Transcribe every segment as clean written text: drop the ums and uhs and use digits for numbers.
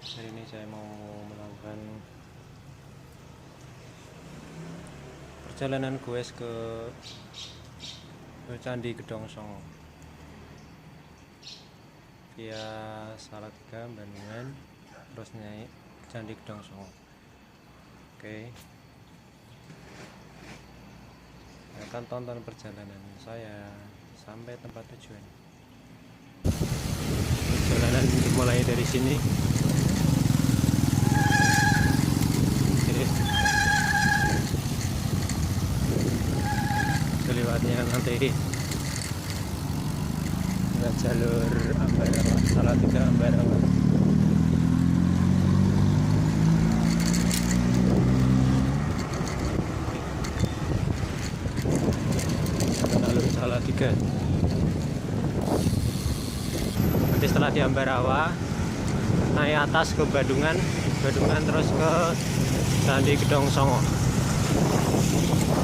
Hari ini saya mau melakukan perjalanan goes ke Candi Gedong Songo via Salatiga, Bandungan, terus naik Candi Gedong Songo. Oke, akan tonton perjalanan saya sampai tempat tujuan. Perjalanan dimulai dari sini. Lewatnya nanti lewat jalur Ambarawa, Salatiga Ambarawa. Jalur Salatiga. Nanti setelah di Ambarawa naik atas ke Bandungan terus ke Candi Gedong Songo.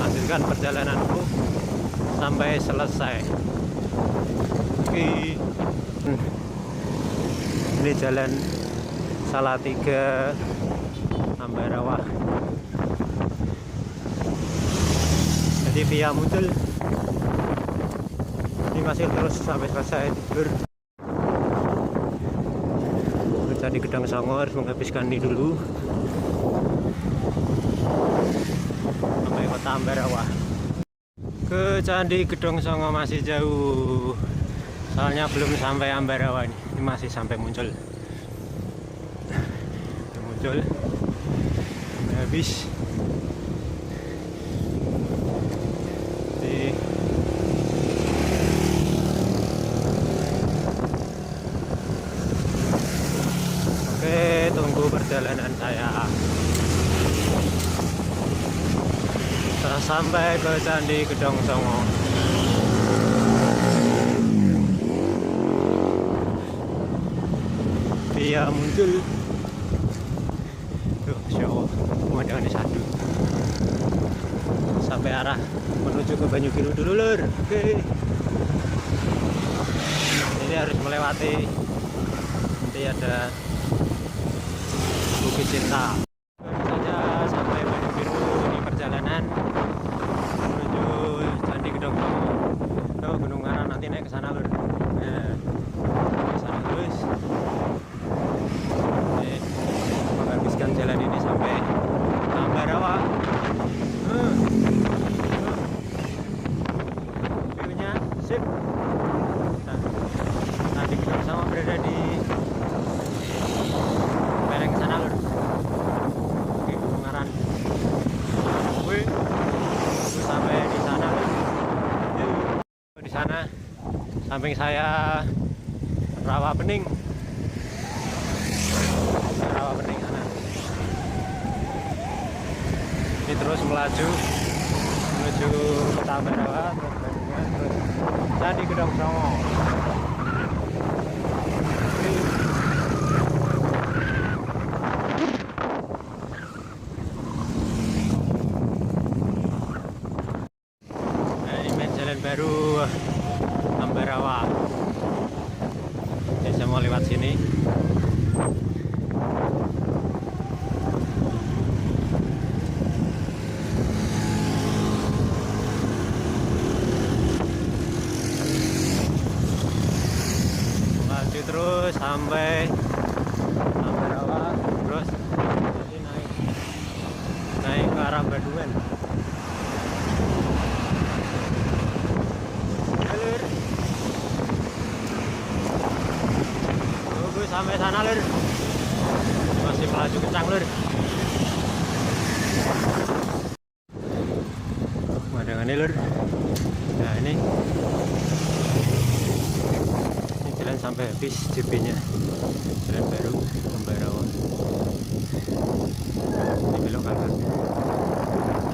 Lanjutkan perjalananku sampai selesai. Ini jalan Salatiga Ambarawa. Jadi via Muncul ini masih terus sampai selesai. Candi Gedong Songo harus menghabiskan ini dulu sampai kota Ambarawa. Ke Candi Gedong Songo masih jauh, soalnya belum sampai Ambarawa. Ini masih sampai Muncul. Muncul habis di oke, tunggu perjalanan saya. Setelah sampai ke Candi Gedong Songo, via Muncul. Tuh, Masya Allah, pemandangan di sadu. Sampai arah menuju ke Banyu Biru dulu, lur. Oke. Ini harus melewati, nanti ada Bukit Cinta. Baru saja sampai Banyu Biru. Ini perjalanan menuju Candi Gedong Songo. Tuh, Gunung Ngaran, nanti naik ke sana, lur. Nah, ke sana terus. Menghabiskan jalan ini sampai Ambarawa. View-nya sip. Nah, Candi Gedong Songo berada di lereng sana, lur. Oke, Gunung Ngaran. Wih, sampai di sana, lur. Di sana samping saya rawa bening sana. Ini terus melaju menuju kota Ambarawa, terus Bandungan, terus Candi Gedong Songo. Nah, ini main jalan baru Ambarawa. Jadi saya mau lewat sini. Lanjut terus sampai Ambarawa, terus naik ke arah Bandungan. Lur, tunggu sampai sana, lur. Masih melaju kencang, lur. Pemandangannya, lur. Nah, ini jalan sampai habis JP-nya. Jalan baru Ambarawa. Ini belok kanan.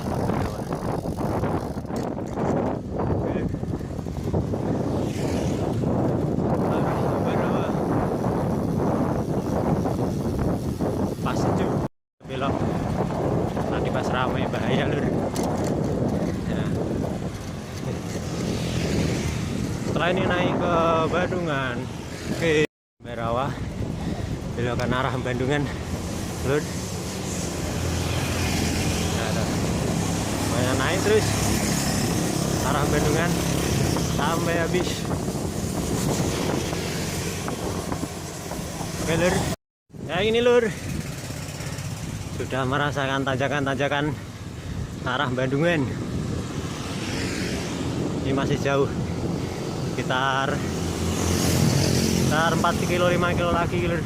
Ambarawa. Ambarawa. Pas itu belok. Nanti pas ramai bahaya, lur. Nah. Setelah ini naik ke Bandungan, ke Ambarawa, belokan arah Bandungan lur. Nah, lumayan naik terus arah Bandungan sampai habis. Oke lur, ya ini lur, sudah merasakan tanjakan-tanjakan arah Bandungan. Ini masih jauh, sekitar 4 kilo 5 kilo lagi lur.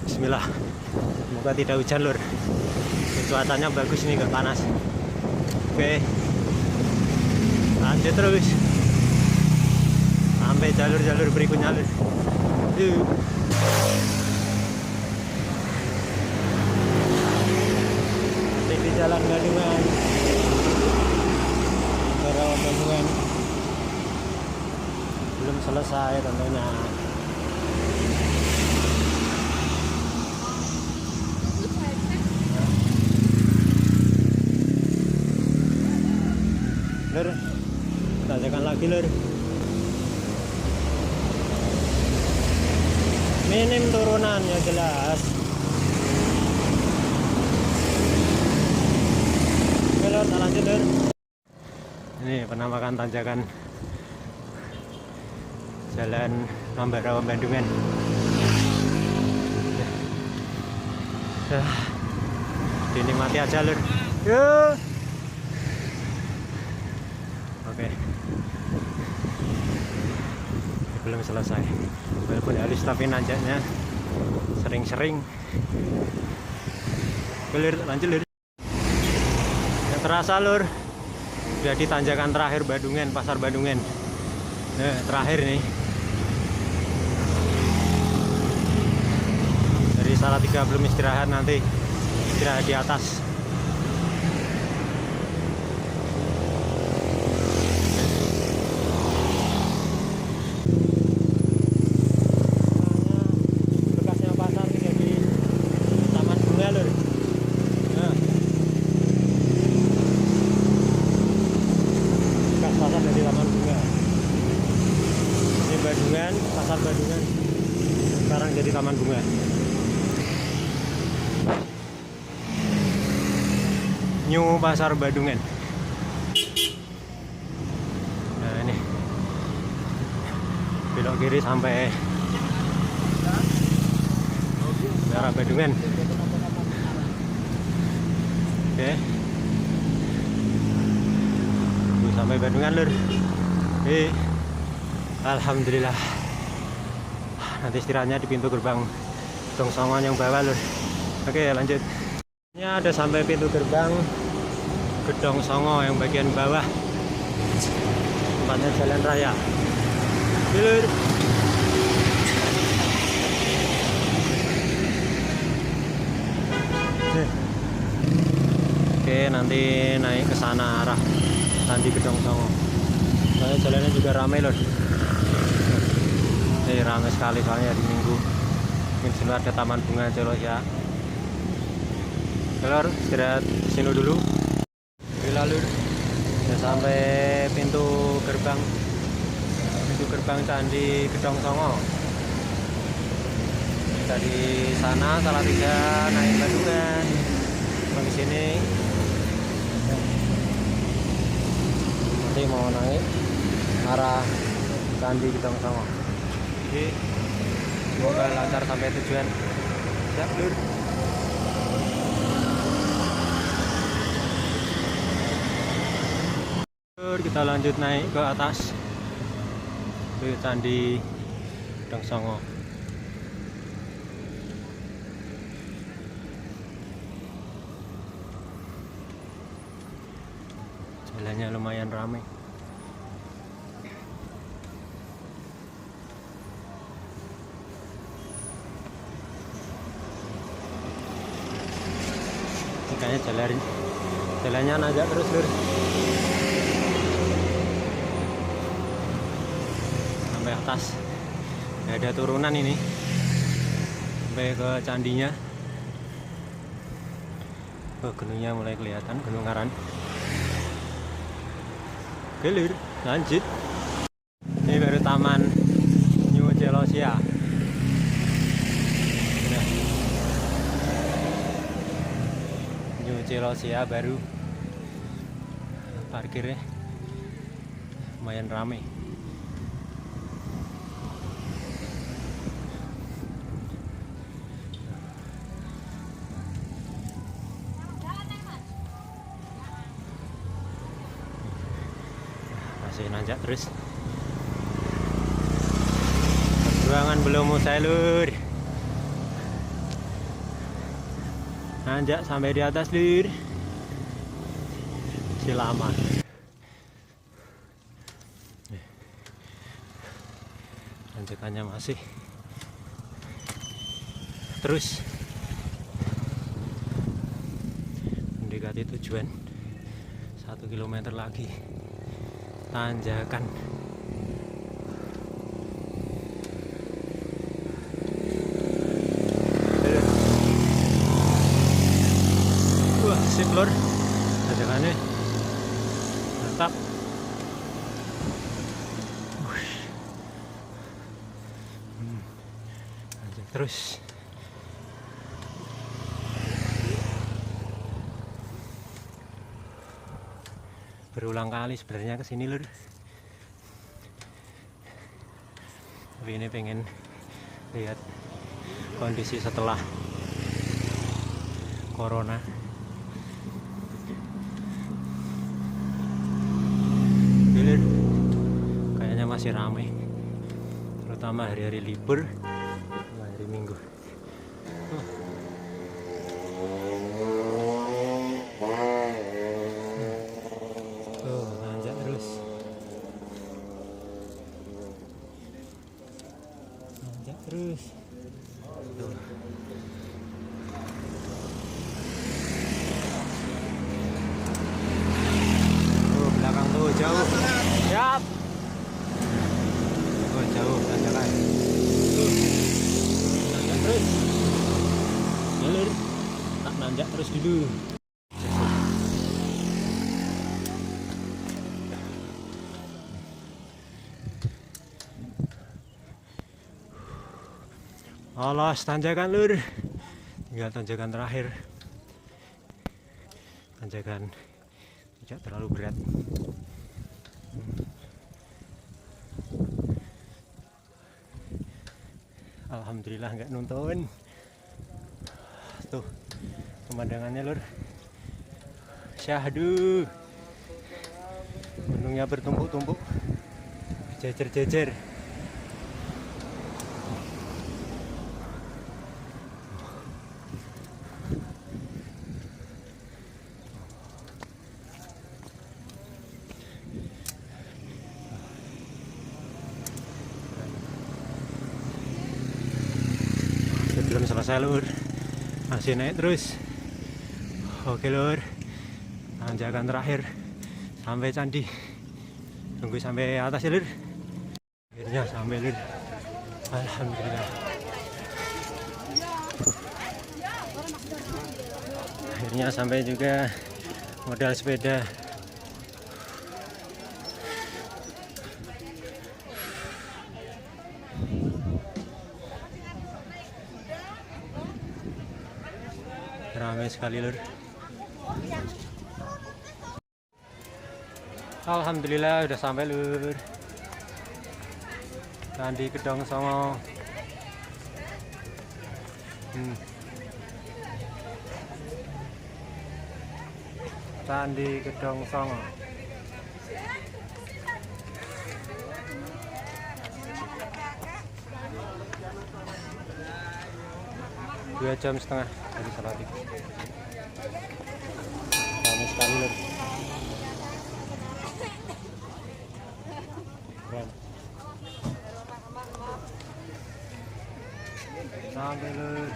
Bismillah, semoga tidak hujan lur. Cuacanya bagus nih, gak panas. Oke, lanjut terus sampai jalur-jalur berikutnya lur. Di jalan Bandungan, Barawa Bandungan belum selesai tentunya. Lur, tanjakan lagi lur. Minim turunan ya jelas. Oke lur, kita lanjut lur. Ini penampakan tanjakan jalan Ambarawa Bandungan. Dinikmati aja lur. Yo. Oke, belum selesai. Walaupun halus tapi nanjaknya sering-sering. Lur, lanjut lur. Yang terasa lur, udah di tanjakan terakhir Bandungan, pasar Bandungan. Nah, terakhir nih. Dari Salatiga belum istirahat, nanti istirahat di atas. Bandungan, pasar Bandungan sekarang jadi taman bunga. New pasar Bandungan. Nah ini belok kiri sampai arah Bandungan. Oke, sampai Bandungan lur. Alhamdulillah. Nanti istirahatnya di pintu gerbang Gedong Songo yang bawah lur. Oke, lanjut. Ini ada sampai pintu gerbang Gedong Songo yang bagian bawah. Tempatnya jalan raya. Lur. Oke, nanti naik ke sana arah Candi Gedong Songo. Soalnya jalannya juga ramai lur. Ini ramai sekali soalnya di Minggu. Mungkin sini ada taman bunga Celos ya. Lur, istirahat sini dulu. Lalu ya sampai pintu gerbang Candi Gedong Songo. Dari sana Salatiga naik Bandungan. Di sini nanti mau naik arah Candi Gedong Songo. Jadi semoga lancar sampai tujuan. Siap lur. Kita lanjut naik ke atas ke Candi Gedong Songo. Jalannya lumayan ramai. Kayaknya jalannya nanjak terus lur. Sampai atas. Nggak ada turunan ini. Sampai ke candinya. Oh, gunungnya mulai kelihatan, Gunung Ngaran. Oke lur, lanjut. Losia baru. Parkirnya lumayan rame. Masih nanjak terus. Perjuangan belum usai lur. Nanjak sampai di atas lur. Masih lama. Tanjakannya masih terus mendekati tujuan. 1 kilometer lagi tanjakan. Wah, sip lur, tanjakannya mantap. Tanjak terus. Berulang kali sebenarnya ke sini lur, tapi ini pengen lihat kondisi setelah corona. Lur, kayaknya masih ramai, terutama hari-hari libur, hari Minggu. Nanjak terus. Nanjak terus. Belakang tuh jauh. Siap. Oh, jauh tanjakan. Nanjak terus. Jalur. Tak nanjak terus dulu. Alas, tanjakan lur. Tinggal tanjakan terakhir. Tanjakan tidak terlalu berat. Alhamdulillah nggak nonton. Tuh pemandangannya lur. Syahdu. Gunungnya bertumpuk-tumpuk, jejer-jejer. Belum selesai lur, masih naik terus. Oke lur, tanjakan terakhir sampai candi. Tunggu sampai atas ya lur. Akhirnya sampai lur, alhamdulillah. Akhirnya sampai juga, modal sepeda. Ramai sekali lur. Alhamdulillah udah sampai lur. Candi Gedong Songo. Candi Gedong Songo. Dua jam setengah dari Salatiga. Ramai sekali lur. Sampai lur.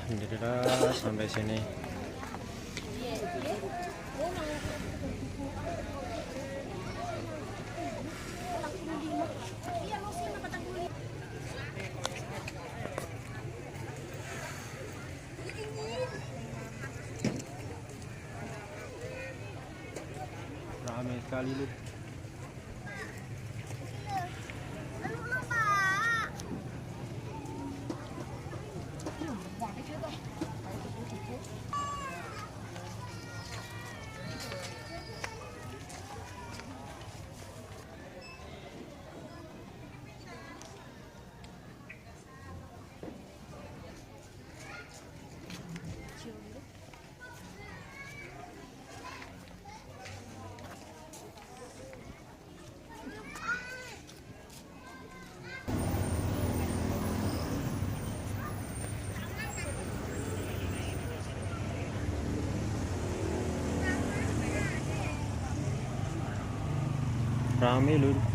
Alhamdulillah sampai sini. Ramai sekali lur. rame lur.